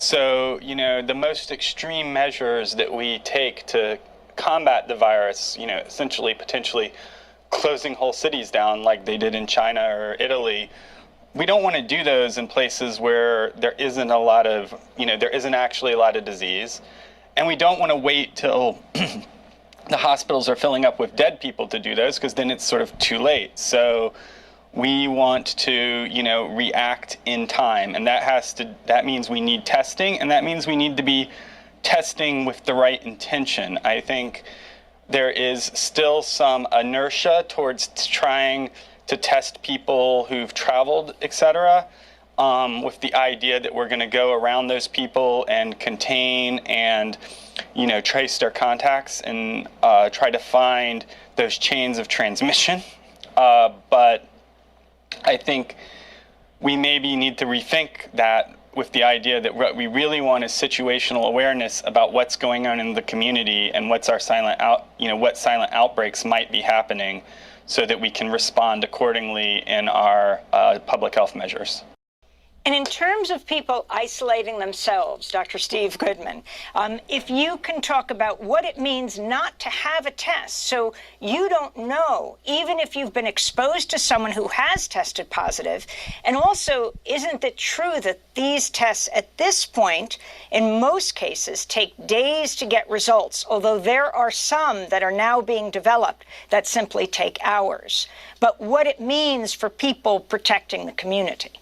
So, the most extreme measures that we take to combat the virus, essentially potentially closing whole cities down like they did in China or Italy, we don't want to do those in places where there isn't actually a lot of disease. And we don't want to wait till the hospitals are filling up with dead people to do those, because then it's sort of too late. So we want to, react in time. And that means we need testing, and that means we need to be testing with the right intention. I think there is still some inertia towards trying to test people who've traveled, et cetera, with the idea that we're going to go around those people and contain and, trace their contacts and try to find those chains of transmission. But I think we maybe need to rethink that, with the idea that what we really want is situational awareness about what's going on in the community and what silent outbreaks might be happening, so that we can respond accordingly in our public health measures. And in terms of people isolating themselves, Dr. Steve Goodman, if you can talk about what it means not to have a test, so you don't know, even if you've been exposed to someone who has tested positive, and also, isn't it true that these tests at this point, in most cases, take days to get results, although there are some that are now being developed that simply take hours, but what it means for people protecting the community?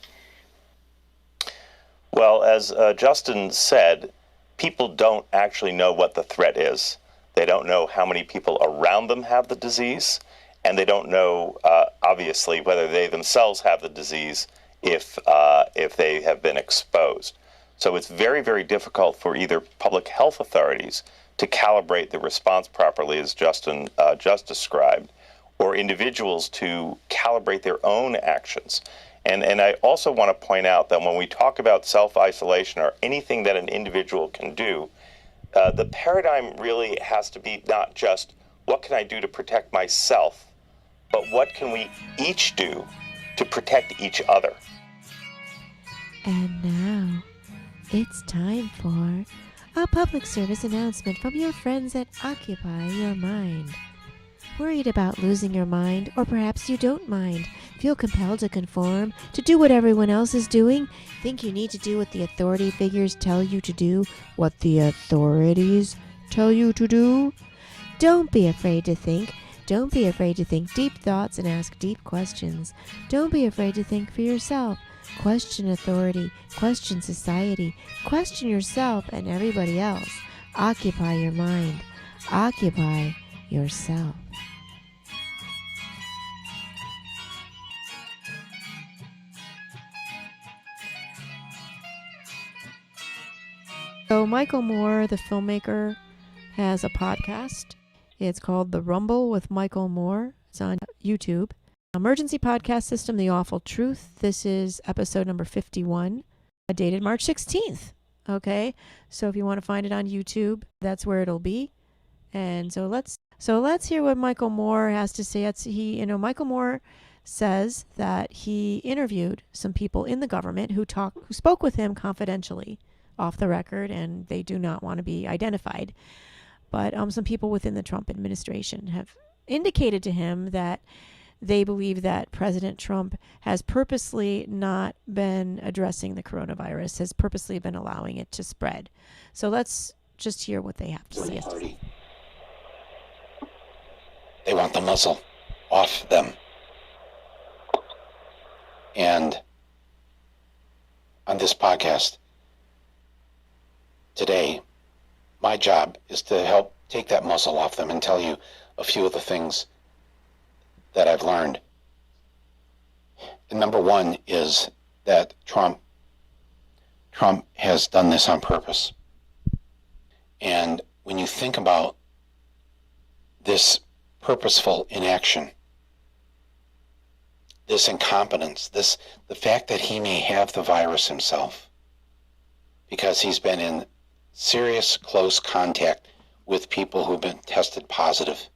Well, as Justin said, people don't actually know what the threat is. They don't know how many people around them have the disease, and they don't know, obviously, whether they themselves have the disease if they have been exposed. So it's very, very difficult for either public health authorities to calibrate the response properly, as Justin just described, or individuals to calibrate their own actions. And I also want to point out that when we talk about self-isolation or anything that an individual can do, the paradigm really has to be not just what can I do to protect myself, but what can we each do to protect each other. And now, it's time for a public service announcement from your friends at Occupy Your Mind. Worried about losing your mind, or perhaps you don't mind, feel compelled to conform, to do what everyone else is doing, think you need to do what the authority figures tell you to do, what the authorities tell you to do? Don't be afraid to think. Don't be afraid to think deep thoughts and ask deep questions. Don't be afraid to think for yourself. Question authority, question society, question yourself and everybody else. Occupy your mind. Occupy yourself. So Michael Moore, the filmmaker, has a podcast. It's called The Rumble with Michael Moore. It's on YouTube. Emergency Podcast System, The Awful Truth. This is episode number 51, dated March 16th. Okay, so if you want to find it on YouTube, that's where it'll be. And so let's hear what Michael Moore has to say. Michael Moore says that he interviewed some people in the government who spoke with him confidentially, off the record, and they do not want to be identified. But some people within the Trump administration have indicated to him that they believe that President Trump has purposely not been addressing the coronavirus, has purposely been allowing it to spread. So let's just hear what they have to say. Party. They want the muzzle off them. And on this podcast today, my job is to help take that muzzle off them and tell you a few of the things that I've learned. And number one is that Trump has done this on purpose. And when you think about this purposeful inaction, this incompetence, the fact that he may have the virus himself because he's been in serious close contact with people who've been tested positive,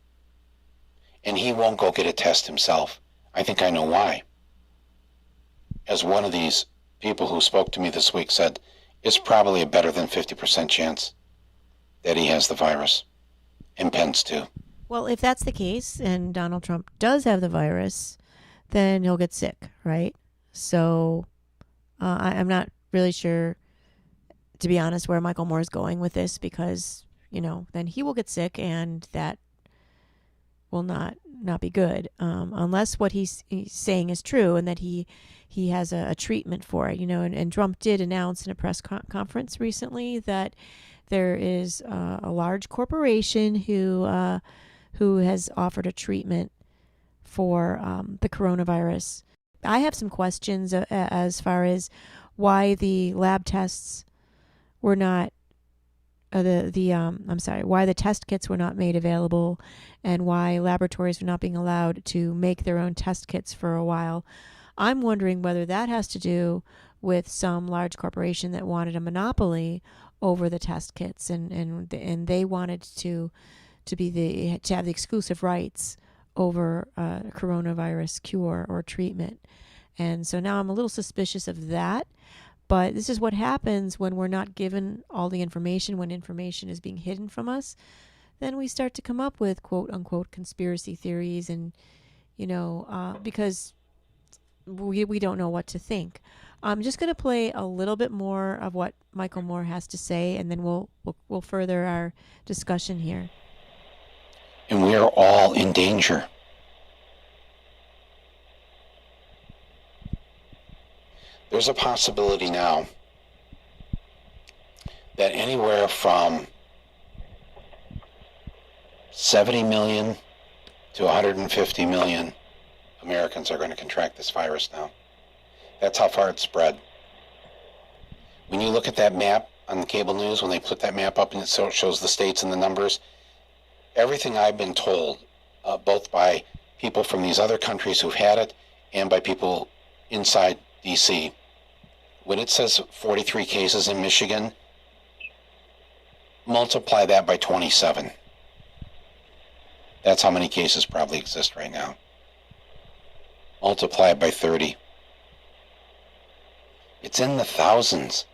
and he won't go get a test himself. I think I know why. As one of these people who spoke to me this week said, it's probably a better than 50% chance that he has the virus, and Pence too. Well, if that's the case and Donald Trump does have the virus, then he'll get sick, right? So I'm not really sure, to be honest, where Michael Moore is going with this, because, then he will get sick, and that will not be good, unless what he's saying is true and that he has a treatment for it. And Trump did announce in a press conference recently that there is a large corporation who has offered a treatment for the coronavirus. I have some questions as far as why the lab tests were not why the test kits were not made available, and why laboratories were not being allowed to make their own test kits for a while. I'm wondering whether that has to do with some large corporation that wanted a monopoly over the test kits, and they wanted to have the exclusive rights over coronavirus cure or treatment. And so now I'm a little suspicious of that. But this is what happens when we're not given all the information, when information is being hidden from us. Then we start to come up with quote unquote conspiracy theories, and because we don't know what to think. I'm just going to play a little bit more of what Michael Moore has to say, and then we'll further our discussion here. And we are all in danger. There's a possibility now that anywhere from 70 million to 150 million Americans are going to contract this virus now. That's how far it's spread. When you look at that map on the cable news, when they put that map up and it shows the states and the numbers, everything I've been told, both by people from these other countries who've had it and by people inside D.C., when it says 43 cases in Michigan, multiply that by 27. That's how many cases probably exist right now. Multiply it by 30. It's in the thousands.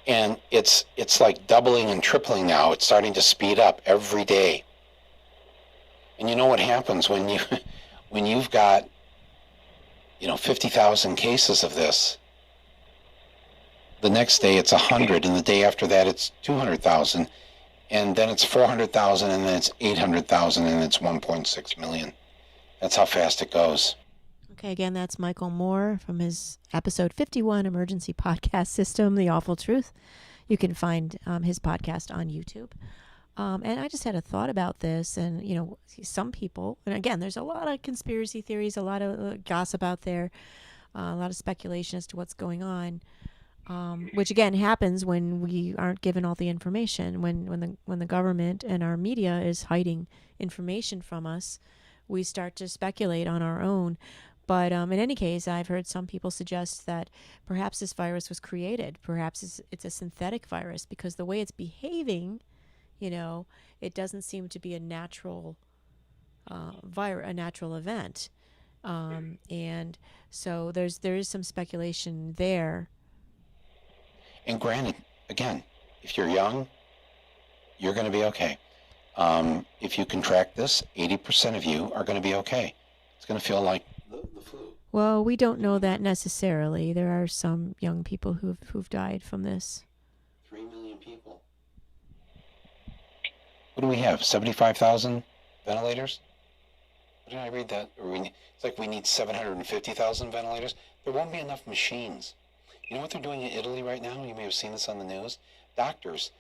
And it's like doubling and tripling now. It's starting to speed up every day. And you know what happens when you've got 50,000 cases of this. The next day it's 100, and the day after that it's 200,000, and then it's 400,000, and then it's 800,000, and it's 1.6 million. That's how fast it goes. Okay, again, that's Michael Moore from his episode 51 emergency podcast system, The Awful Truth. You can find his podcast on YouTube. And I just had a thought about this, and, some people, and again, there's a lot of conspiracy theories, a lot of gossip out there, a lot of speculation as to what's going on, which again happens when we aren't given all the information, when the government and our media is hiding information from us, we start to speculate on our own. But in any case, I've heard some people suggest that perhaps this virus was created, perhaps it's a synthetic virus, because the way it's behaving, it doesn't seem to be a natural a natural event, and so there is some speculation there. And granted, again, if you're young, you're going to be okay. If you contract this, 80% of you are going to be okay. It's going to feel like the flu. Well, we don't know that necessarily. There are some young people who've died from this. 3 million people. What do we have? 75,000 ventilators? What did I read that? It's like we need 750,000 ventilators. There won't be enough machines. You know what they're doing in Italy right now? You may have seen this on the news. Doctors,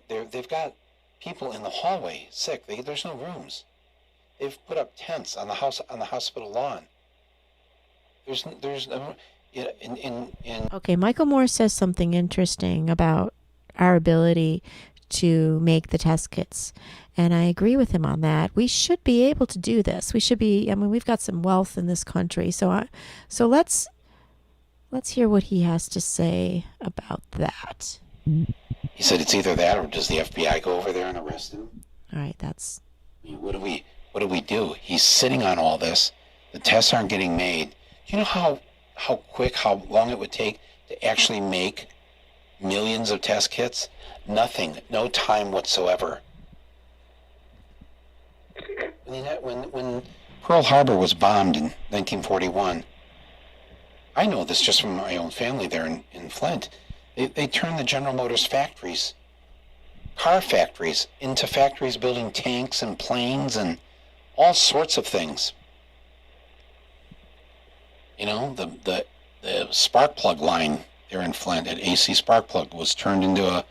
they've got people in the hallway sick. There's no rooms. They've put up tents on the hospital lawn. There's no Okay, Michael Moore says something interesting about our ability to make the test kits, and I agree with him on that. We should be able to do this. We've got some wealth in this country, so let's hear what he has to say about that. He said it's either that or does the FBI go over there and arrest him? All right, What do we do? He's sitting on all this. The tests aren't getting made. Do you know how long it would take to actually make millions of test kits? Nothing, no time whatsoever. When Pearl Harbor was bombed in 1941, I know this just from my own family there in Flint, they turned the General Motors factories, car factories, into factories building tanks and planes and all sorts of things. You know, the spark plug line there in Flint at AC Sparkplug was turned into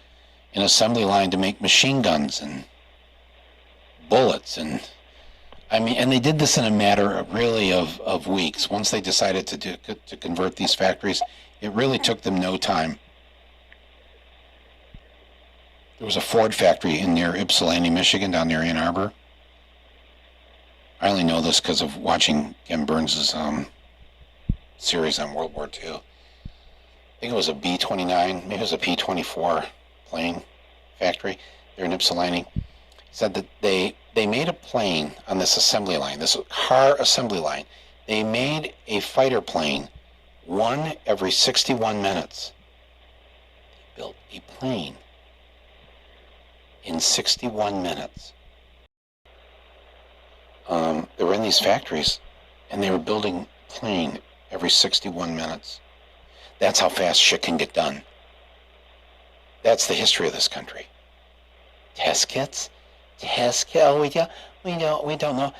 an assembly line to make machine guns and bullets. And I mean, and they did this in a matter of weeks. Once they decided to convert these factories, it really took them no time. There was a Ford factory near Ypsilanti, Michigan, down near Ann Arbor. I only know this because of watching Ken Burns' series on World War II. I think it was a B-29, maybe it was a P-24 plane factory there in Ypsilanti. He said that they made a plane on this assembly line, this car assembly line. They made a fighter plane one every 61 minutes. They built a plane in 61 minutes. They were in these factories, and they were building a plane every 61 minutes. That's how fast shit can get done. That's the history of this country. Test kits? Test kits? Oh, we don't know.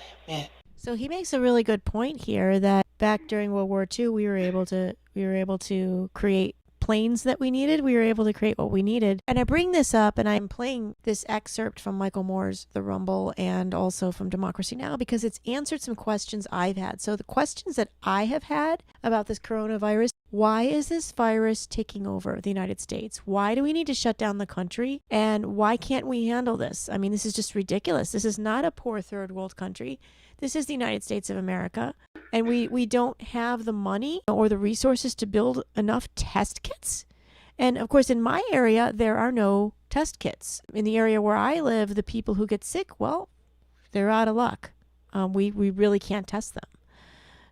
So he makes a really good point here that back during World War II, we were able to create planes that we needed. We were able to create what we needed. And I bring this up, and I'm playing this excerpt from Michael Moore's The Rumble and also from Democracy Now! Because it's answered some questions I've had. So the questions that I have had about this coronavirus: why is this virus taking over the United States? Why do we need to shut down the country? And why can't we handle this? I mean, this is just ridiculous. This is not a poor third world country. This is the United States of America. And we don't have the money or the resources to build enough test kits. And of course, in my area, there are no test kits. In the area where I live, the people who get sick, well, they're out of luck. We really can't test them.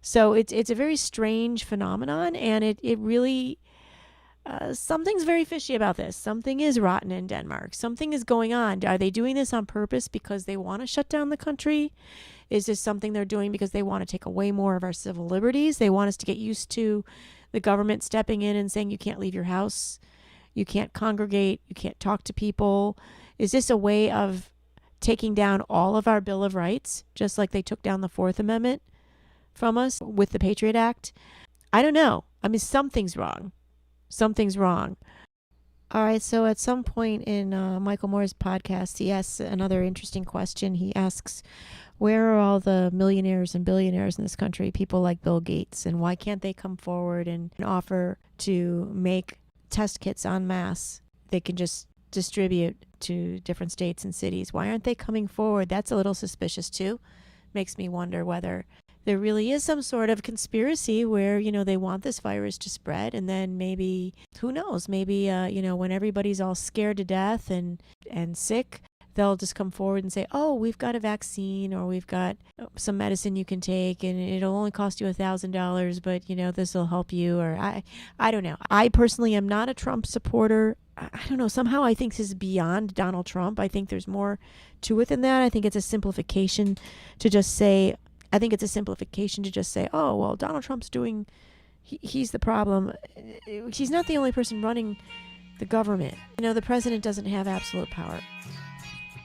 So it's a very strange phenomenon, and it really, something's very fishy about this. Something is rotten in Denmark. Something is going on. Are they doing this on purpose because they want to shut down the country? Is this something they're doing because they want to take away more of our civil liberties? They want us to get used to the government stepping in and saying you can't leave your house, you can't congregate, you can't talk to people. Is this a way of taking down all of our Bill of Rights, just like they took down the Fourth Amendment from us with the Patriot Act? I don't know. I mean, something's wrong. Something's wrong. All right, so at some point in Michael Moore's podcast, he asks another interesting question. He asks, where are all the millionaires and billionaires in this country, people like Bill Gates, and why can't they come forward and offer to make test kits en masse they can just distribute to different states and cities? Why aren't they coming forward? That's a little suspicious too. Makes me wonder whether there really is some sort of conspiracy where, they want this virus to spread, and then maybe, who knows, maybe, when everybody's all scared to death and sick, they'll just come forward and say, oh, we've got a vaccine, or we've got some medicine you can take, and it'll only cost you $1,000, but, this will help you, or I don't know. I personally am not a Trump supporter. I don't know. Somehow I think this is beyond Donald Trump. I think there's more to it than that. I think it's a simplification to just say, oh, well, Donald Trump's he's the problem. He's not the only person running the government. The president doesn't have absolute power.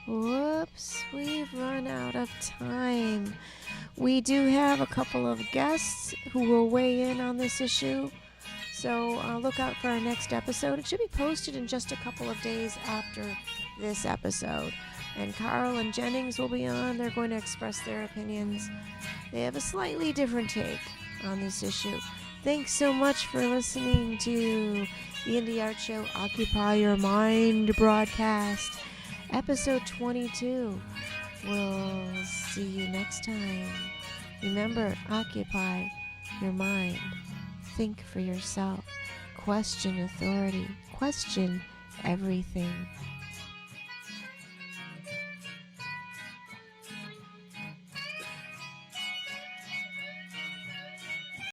Whoops, we've run out of time. We do have a couple of guests who will weigh in on this issue. So look out for our next episode. It should be posted in just a couple of days after this episode. And Carl and Jennings will be on. They're going to express their opinions. They have a slightly different take on this issue. Thanks so much for listening to the Indy Art Show Occupy Your Mind broadcast, episode 22. We'll see you next time. Remember, occupy your mind. Think for yourself. Question authority. Question everything.